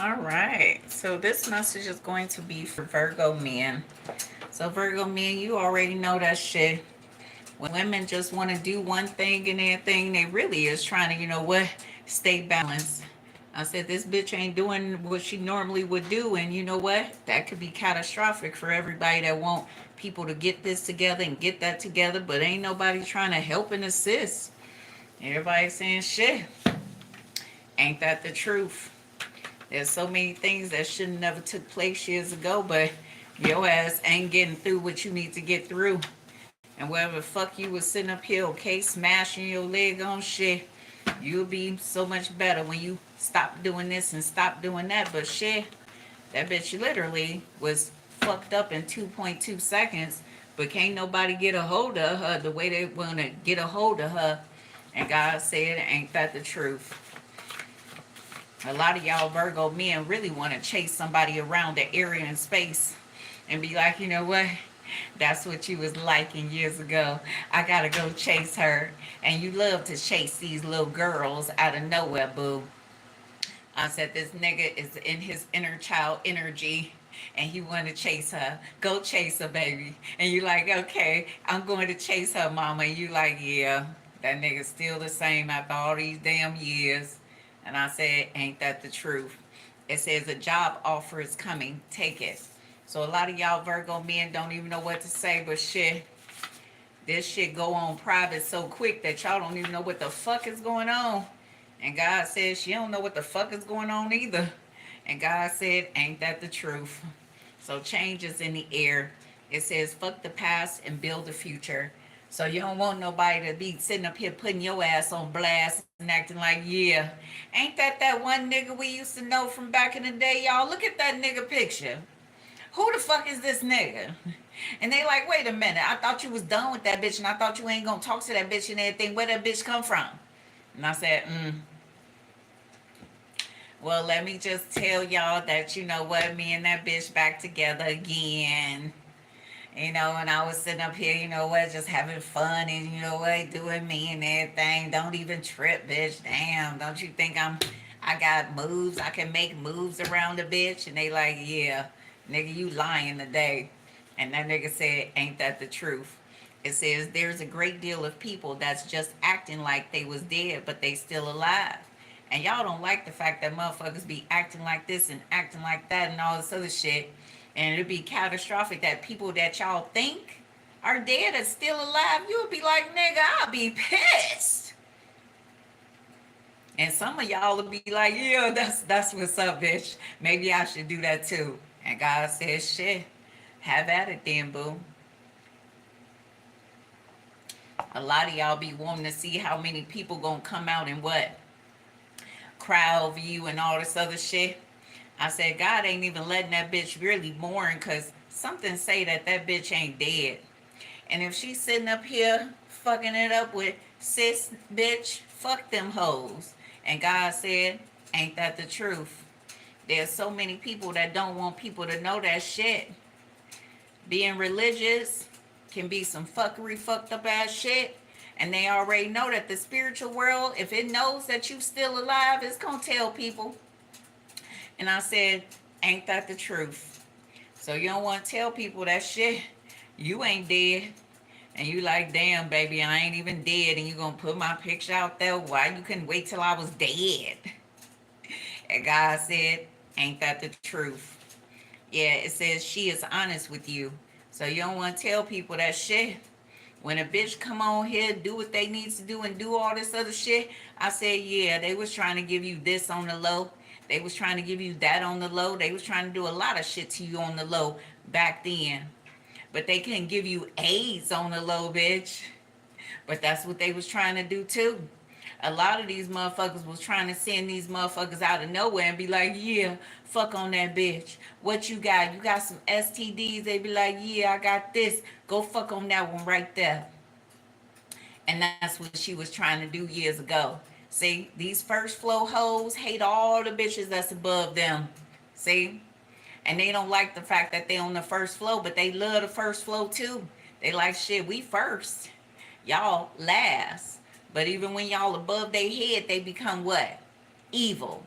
All right. So this message is going to be for Virgo men. So Virgo men, you already know that shit. When women just want to do one thing and everything, they really is trying to, stay balanced. I said this bitch ain't doing what she normally would do, and you know what? That could be catastrophic for everybody that want people to get this together and get that together, but ain't nobody trying to help and assist. Everybody saying shit. Ain't that the truth? There's so many things that should have never took place years ago, but your ass ain't getting through what you need to get through. And wherever the fuck you was sitting up here, okay, smashing your leg on shit, you'll be so much better when you stop doing this and stop doing that. But shit, that bitch literally was fucked up in 2.2 seconds, but can't nobody get a hold of her the way they want to get a hold of her. And God said, ain't that the truth? A lot of y'all Virgo men really want to chase somebody around the area and space and be like, you know what? That's what you was liking years ago. I gotta go chase her. And you love to chase these little girls out of nowhere, boo. I said this nigga is in his inner child energy and he want to chase her. Go chase her, baby. And you like, okay, I'm going to chase her, mama. And you like, yeah, that nigga's still the same after all these damn years. And I said, ain't that the truth? It says a job offer is coming. Take it. So a lot of y'all Virgo men don't even know what to say, but shit, this shit go on private so quick that y'all don't even know what the fuck is going on. And God says she don't know what the fuck is going on either. And God said, ain't that the truth? So change is in the air. It says, fuck the past and build the future. So you don't want nobody to be sitting up here putting your ass on blast and acting like, yeah, ain't that one nigga we used to know from back in the day, y'all? Look at that nigga picture. Who the fuck is this nigga? And they like, wait a minute, I thought you was done with that bitch and I thought you ain't gonna talk to that bitch and everything. Where that bitch come from? And I said, well, let me just tell y'all that you know what, me and that bitch back together again. And I was sitting up here, you know what, just having fun and you know what, doing me and everything. Don't even trip, bitch. Damn, don't you think I got moves? I can make moves around the bitch. And they like, yeah, nigga, you lying today. And that nigga said, ain't that the truth? It says there's a great deal of people that's just acting like they was dead, but they still alive. And y'all don't like the fact that motherfuckers be acting like this and acting like that and all this other shit. And it'd be catastrophic that people that y'all think are dead are still alive. You'll be like, nigga, I'll be pissed. And some of y'all will be like, yeah, that's what's up, bitch. Maybe I should do that too. And God says, shit, have at it then, boo. A lot of y'all be wanting to see how many people gonna come out and what? Cry over you and all this other shit. I said, God ain't even letting that bitch really mourn because something say that bitch ain't dead. And if she's sitting up here fucking it up with sis, bitch, fuck them hoes. And God said, ain't that the truth? There's so many people that don't want people to know that shit. Being religious can be some fuckery, fucked up ass shit. And they already know that the spiritual world, if it knows that you still alive, it's gonna tell people. And I said, ain't that the truth? So you don't want to tell people that shit. You ain't dead. And you like, damn, baby, I ain't even dead. And you going to put my picture out there. Why you couldn't wait till I was dead? And God said, ain't that the truth? Yeah, it says she is honest with you. So you don't want to tell people that shit. When a bitch come on here, do what they need to do and do all this other shit, I said, yeah, they was trying to give you this on the low. They was trying to give you that on the low. They was trying to do a lot of shit to you on the low back then. But they couldn't give you AIDS on the low, bitch. But that's what they was trying to do too. A lot of these motherfuckers was trying to send these motherfuckers out of nowhere and be like, yeah, fuck on that bitch. What you got? You got some STDs? They be like, yeah, I got this. Go fuck on that one right there. And that's what she was trying to do years ago. See, these first flow hoes hate all the bitches that's above them. See? And they don't like the fact that they on the first flow, but they love the first flow too. They like, shit, we first. Y'all last. But even when y'all above their head, they become what? Evil.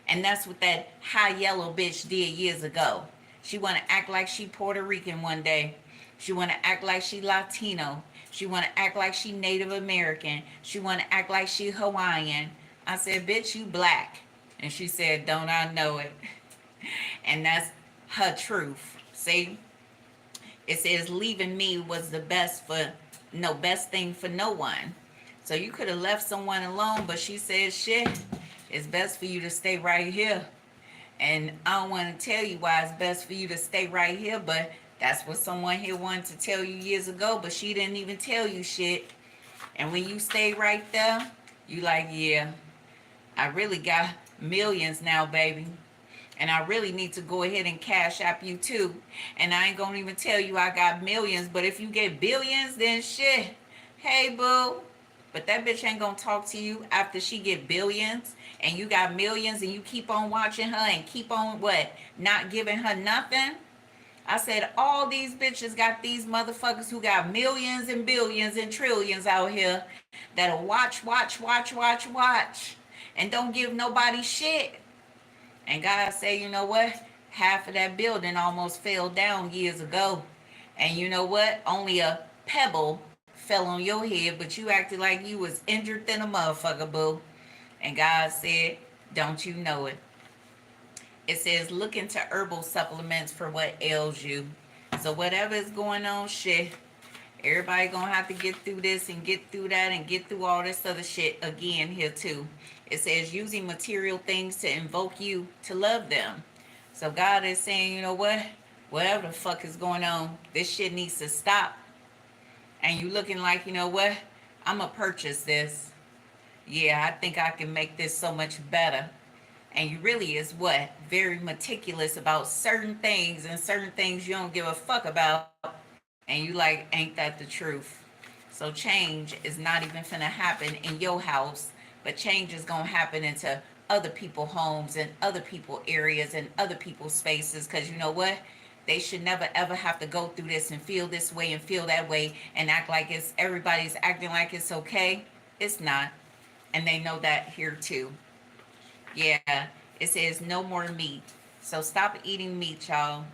And that's what that high yellow bitch did years ago. She want to act like she Puerto Rican one day. She want to act like she Latino. She want to act like she Native American. She want to act like she Hawaiian. I said, bitch, you black. And she said, don't I know it? And that's her truth. See? It says leaving me was the best thing for no one. So you could have left someone alone, but she said, shit, it's best for you to stay right here. And I don't want to tell you why it's best for you to stay right here, but that's what someone here wanted to tell you years ago, but she didn't even tell you shit. And when you stay right there, you like, yeah, I really got millions now, baby. And I really need to go ahead and cash app you too. And I ain't gonna even tell you I got millions, but if you get billions, then shit. Hey, boo. But that bitch ain't gonna talk to you after she get billions and you got millions and you keep on watching her and keep on what? Not giving her nothing? I said all these bitches got these motherfuckers who got millions and billions and trillions out here that'll watch and don't give nobody shit. And God said, you know what? Half of that building almost fell down years ago. And you know what? Only a pebble fell on your head, but you acted like you was injured than a motherfucker, boo. And God said, don't you know it? It says, look into herbal supplements for what ails you. So whatever is going on, shit, everybody gonna have to get through this and get through that and get through all this other shit again here too. It says using material things to invoke you to love them. So God is saying, you know what? Whatever the fuck is going on, this shit needs to stop. And you looking like, you know what? I'm gonna purchase this. Yeah, I think I can make this so much better. And you really is what? Very meticulous about certain things, and certain things you don't give a fuck about. And you like, ain't that the truth? So change is not even finna happen in your house, but change is gonna happen into other people's homes and other people's areas and other people's spaces. Cause you know what? They should never ever have to go through this and feel this way and feel that way and act like it's everybody's acting like it's okay. It's not. And they know that here too. Yeah, it says no more meat. So stop eating meat, y'all.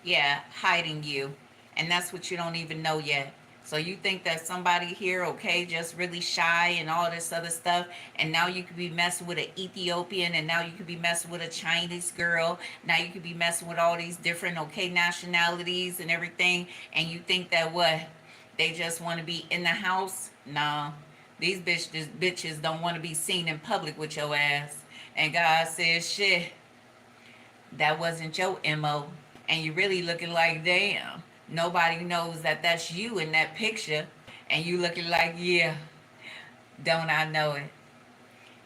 Yeah, hiding you. And that's what you don't even know yet. So you think that somebody here, okay, just really shy and all this other stuff, and now you could be messing with an Ethiopian, and now you could be messing with a Chinese girl, now you could be messing with all these different, okay, nationalities and everything, and you think that what? They just want to be in the house? No. These bitches don't want to be seen in public with your ass. And God says, shit, that wasn't your MO. And you really looking like, damn, nobody knows that that's you in that picture. And you looking like, yeah, don't I know it?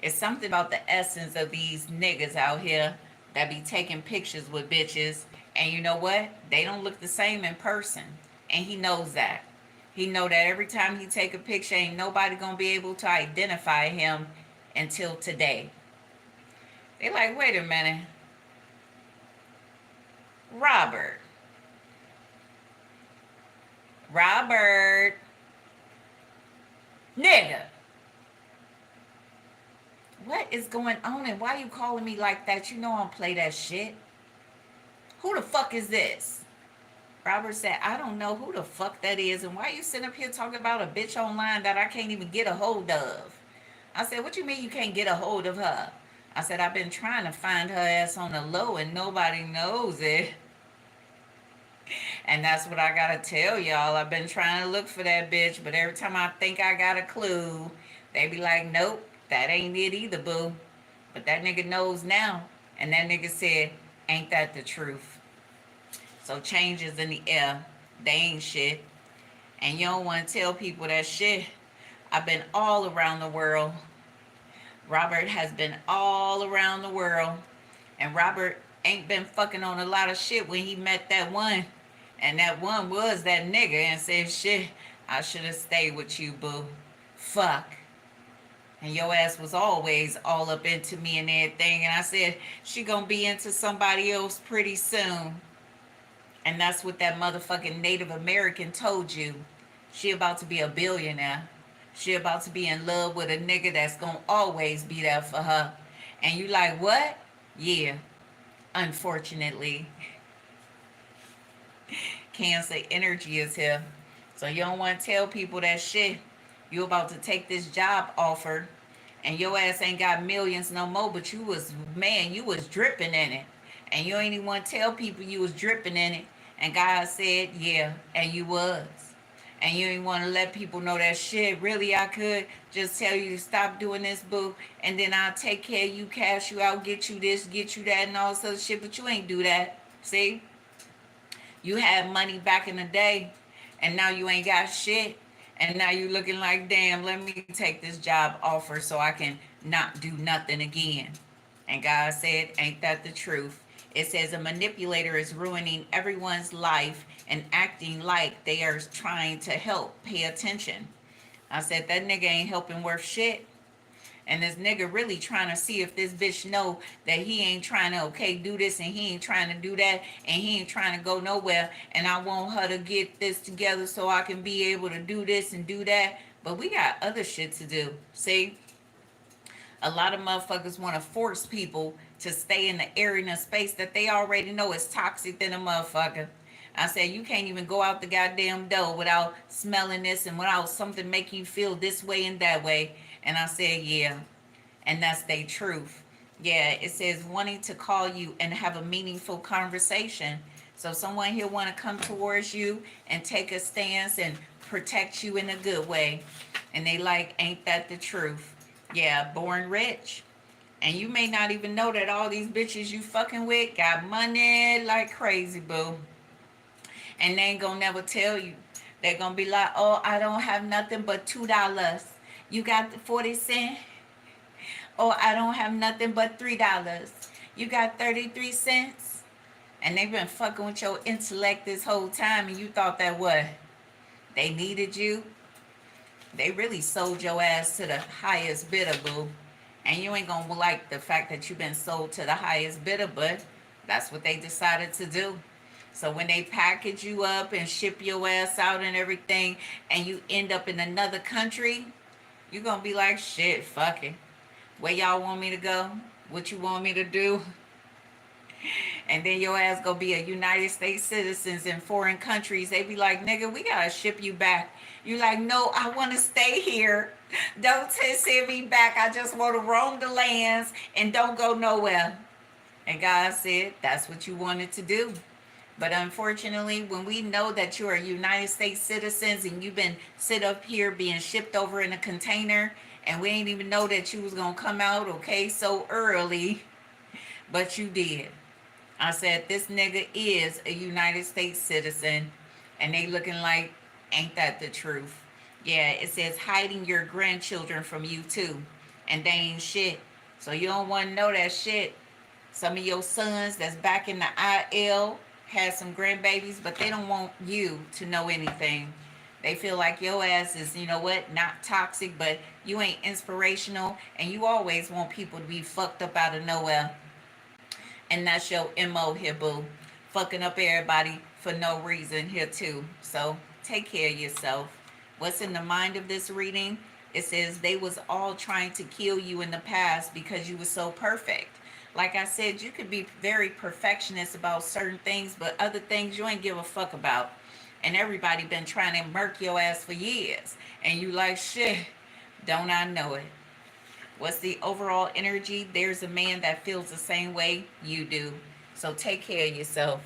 It's something about the essence of these niggas out here that be taking pictures with bitches. And you know what? They don't look the same in person. And he knows that. He know that every time he take a picture, ain't nobody gonna be able to identify him until today. They like, wait a minute. Robert. Robert. Nigga. What is going on and why you calling me like that? You know I don't play that shit. Who the fuck is this? Robert said, I don't know who the fuck that is, and why you sitting up here talking about a bitch online that I can't even get a hold of? I said, what you mean you can't get a hold of her? I said, I've been trying to find her ass on the low and nobody knows it. And that's what I gotta tell y'all. I've been trying to look for that bitch, but every time I think I got a clue, they be like, nope, that ain't it either, boo. But that nigga knows now. And that nigga said, ain't that the truth? So change is in the air. They ain't shit. And you don't want to tell people that shit. I've been all around the world. Robert has been all around the world. And Robert ain't been fucking on a lot of shit when he met that one. And that one was that nigga and said, shit, I should have stayed with you, boo. Fuck. And your ass was always all up into me and everything. And I said, she gonna be into somebody else pretty soon. And that's what that motherfucking Native American told you. She about to be a billionaire. She about to be in love with a nigga that's gonna always be there for her. And you like, what? Yeah, unfortunately, Cancer energy is here. So you don't want to tell people that shit. You about to take this job offer and your ass ain't got millions no more, but you was, man, you was dripping in it. And you ain't even want to tell people you was dripping in it. And God said, yeah, and you was. And you ain't want to let people know that shit. Really, I could just tell you to stop doing this, boo, and then I'll take care of you, cash you out, get you this, get you that, and all this other shit. But you ain't do that. See? You had money back in the day, and now you ain't got shit. And now you looking like, damn, let me take this job offer so I can not do nothing again. And God said, ain't that the truth? It says a manipulator is ruining everyone's life and acting like they are trying to help. Pay attention. I said, that nigga ain't helping worth shit. And this nigga really trying to see if this bitch know that he ain't trying to, okay, do this, and he ain't trying to do that, and he ain't trying to go nowhere, and I want her to get this together so I can be able to do this and do that. But we got other shit to do. See, a lot of motherfuckers want to force people to stay in the area and the space that they already know is toxic than a motherfucker. I said, you can't even go out the goddamn door without smelling this and without something making you feel this way and that way. And I said, yeah. And that's their truth. Yeah, it says wanting to call you and have a meaningful conversation. So someone here want to come towards you and take a stance and protect you in a good way. And they like, ain't that the truth? Yeah, born rich. And you may not even know that all these bitches you fucking with got money like crazy, boo. And they ain't gonna never tell you. They're gonna be like, oh, I don't have nothing but $2. You got the 40 cents? Oh, I don't have nothing but $3. You got 33 cents? And they've been fucking with your intellect this whole time, and you thought that what? They needed you? They really sold your ass to the highest bidder, boo. And you ain't gonna like the fact that you've been sold to the highest bidder, but that's what they decided to do. So when they package you up and ship your ass out and everything, and you end up in another country, you're gonna be like, shit, fuck it. Where y'all want me to go? What you want me to do? And then your ass gonna be a United States citizens in foreign countries. They be like, nigga, we gotta ship you back. You like, no, I wanna stay here. Don't send me back. I just wanna roam the lands and don't go nowhere. And God said, that's what you wanted to do. But unfortunately, when we know that you're a United States citizens and you've been sit up here being shipped over in a container, and we ain't even know that you was gonna come out, okay, so early, but you did. I said, this nigga is a United States citizen, and they looking like, ain't that the truth? Yeah, it says hiding your grandchildren from you too, and they ain't shit. So you don't want to know that shit. Some of your sons that's back in the IL had some grandbabies, but they don't want you to know anything. They feel like your ass is, you know what, not toxic, but you ain't inspirational, and you always want people to be fucked up out of nowhere. And that's your MO here, boo. Fucking up everybody for no reason here, too. So take care of yourself. What's in the mind of this reading? It says they was all trying to kill you in the past because you were so perfect. Like I said, you could be very perfectionist about certain things, but other things you ain't give a fuck about. And everybody been trying to murk your ass for years. And you like, shit, don't I know it? What's the overall energy? There's a man that feels the same way you do. So take care of yourself.